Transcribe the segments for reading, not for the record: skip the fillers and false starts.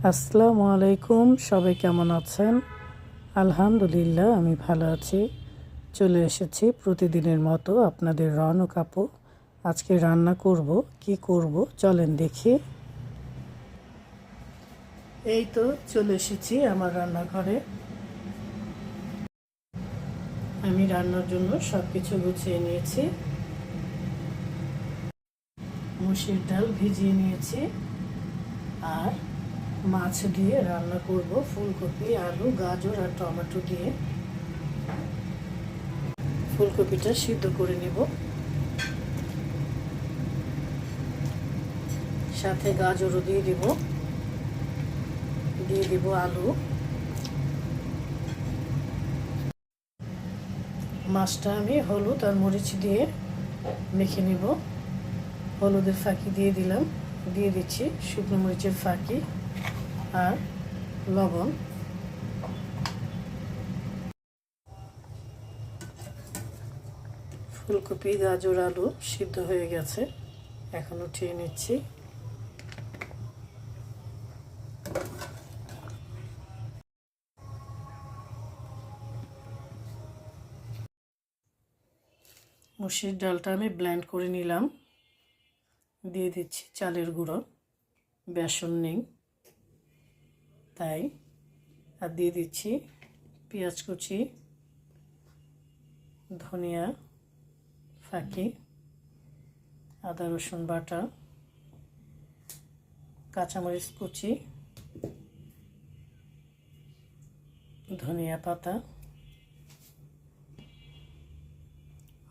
আসসালামু আলাইকুম, সবাই কেমন আছেন? আলহামদুলিল্লাহ, আমি ভালো আছি। চলে এসেছি প্রতিদিনের মতো আপনাদের রনক আপু। আজকে রান্না করব, কি করব চলেন দেখি। এই তো চলে এসেছি আমার রান্নাঘরে। আমি রান্নার জন্য সব কিছু গুছিয়ে নিয়েছি। মুসুর ডাল ভিজিয়ে নিয়েছি, আর মাছ দিয়ে রান্না করব ফুলকপি, আলু, গাজর আর টমেটো দিয়ে। ফুলকপিটা সিদ্ধ করে নেব, সাথে গাজরও দিয়ে দেব আলু। মাছটা আমি হলুদ আর মরিচ দিয়ে মেখে নেব। হলুদের ফাঁকি দিয়ে দিলাম, দিয়ে দিচ্ছি শুকনো মরিচের ফাঁকি আর লবণ। ফুলকপি, গাজর, আলু সিদ্ধ হয়ে গেছে, এখন উঠিয়ে নিচ্ছি। মুসুর ডালটা আমি ব্লেন্ড করে নিলাম, দিয়ে দিচ্ছি চালের গুঁড়ো, বেসন নেই তাই। আর দিয়ে দিচ্ছি পেঁয়াজ কুচি, ধনিয়া ফাঁকি, আদা রসুন বাটা, কাঁচামরিচ কুচি, ধনিয়া পাতা,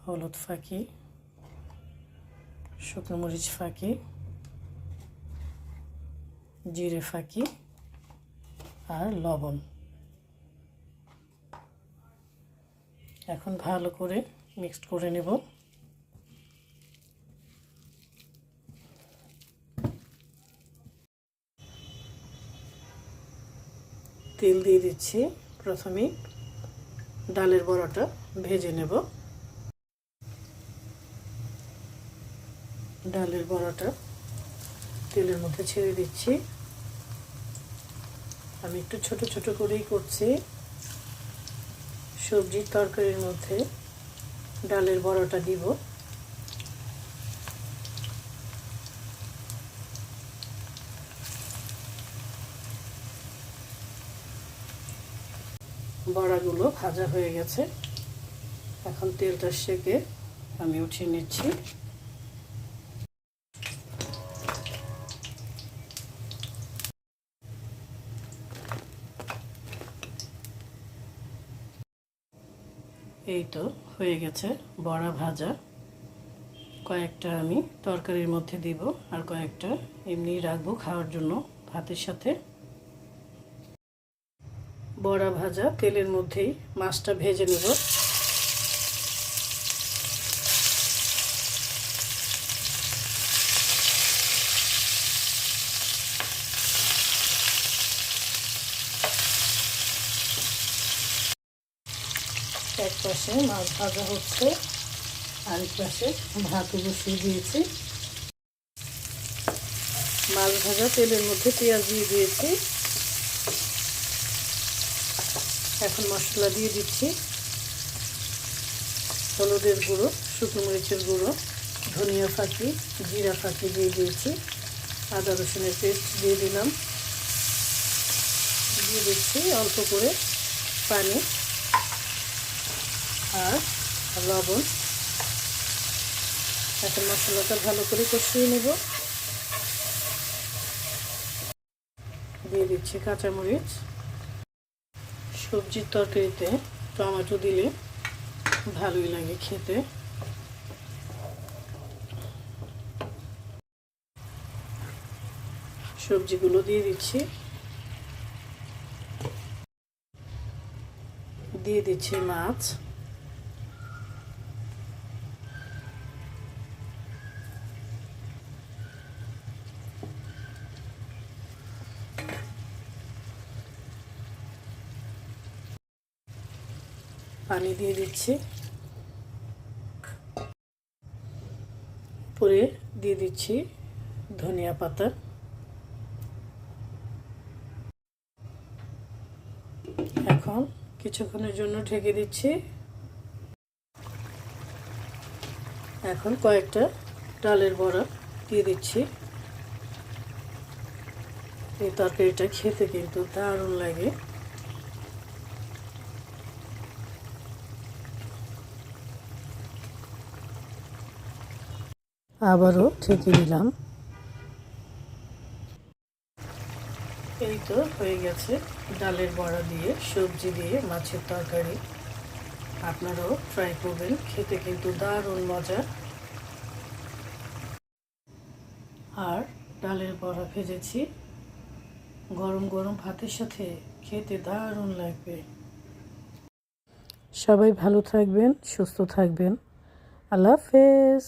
হলুদ ফাঁকি, শুকনো মরিচ ফাঁকি, জিরে ফাঁকি আর লবণ। এখন ভালো করে মিক্সড করে নেব। তেল দিয়ে দিচ্ছি, প্রথমে ডালের বড়াটা ভেজে নেব। ডালের বড়াটা তেলের মধ্যে ছেড়ে দিচ্ছি। আমি একটু ছোট ছোট করেই করছি। সবজির তরকারির মধ্যে ডালের বড়াটা দিব। বড়াগুলো ভাজা হয়ে গেছে, এখন তেলটা সেকে আমি উঠিয়ে নিচ্ছি। এই তো হয়ে গেছে বড়া ভাজা। কয়েকটা আমি তরকারির মধ্যে দিব, আর কয়েকটা এমনি রাখবো খাওয়ার জন্য ভাতের সাথে। বড়া ভাজা তেলের মধ্যেই মাছটা ভেজে নেব। এক পাশে মাছ ভাজা হচ্ছে, আরেক পাশে ভাত বসিয়ে দিয়েছি। মাছ ভাজা তেলের মধ্যে পেঁয়াজ দিয়ে দিয়েছি। এখন মশলা দিয়ে দিচ্ছি। হলুদের গুঁড়ো, শুকনো মরিচের গুঁড়ো, ধনিয়া ফাঁকি, জিরা ফাঁকি দিয়ে দিয়েছি। আদা রসুনের পেস্ট দিয়ে দিলাম। দিয়ে দিচ্ছি অল্প করে পানি আর লবণ। এখন মশলাটা ভালো করে কষিয়ে নেব। দিয়ে দিচ্ছি কাঁচামরিচ। সবজির তরকারিতে টমেটো দিলে ভালোই লাগে খেতে। সবজিগুলো দিয়ে দিচ্ছি। দিয়ে দিচ্ছি মাছ। পানি দিয়ে দিচ্ছি। পরে দিয়ে দিচ্ছি ধনিয়া পাতা। এখন কিছুক্ষণের জন্য ঢেকে দিচ্ছি। এখন কয়েকটা ডালের বড়া দিয়ে দিচ্ছি। এই তরকারিটা খেতে কিন্তু দারুণ লাগে। আবারও ঢেকে দিলাম। এই তো হয়ে গেছে ডালের বড়া দিয়ে, সবজি দিয়ে মাছের তরকারি। আপনারাও ট্রাই করবেন, খেতে কিন্তু দারুণ মজা। আর ডালের বড়া ভেজেছি, গরম গরম ভাতের সাথে খেতে দারুণ লাগবে। সবাই ভালো থাকবেন, সুস্থ থাকবেন। আল্লাহ হাফেজ।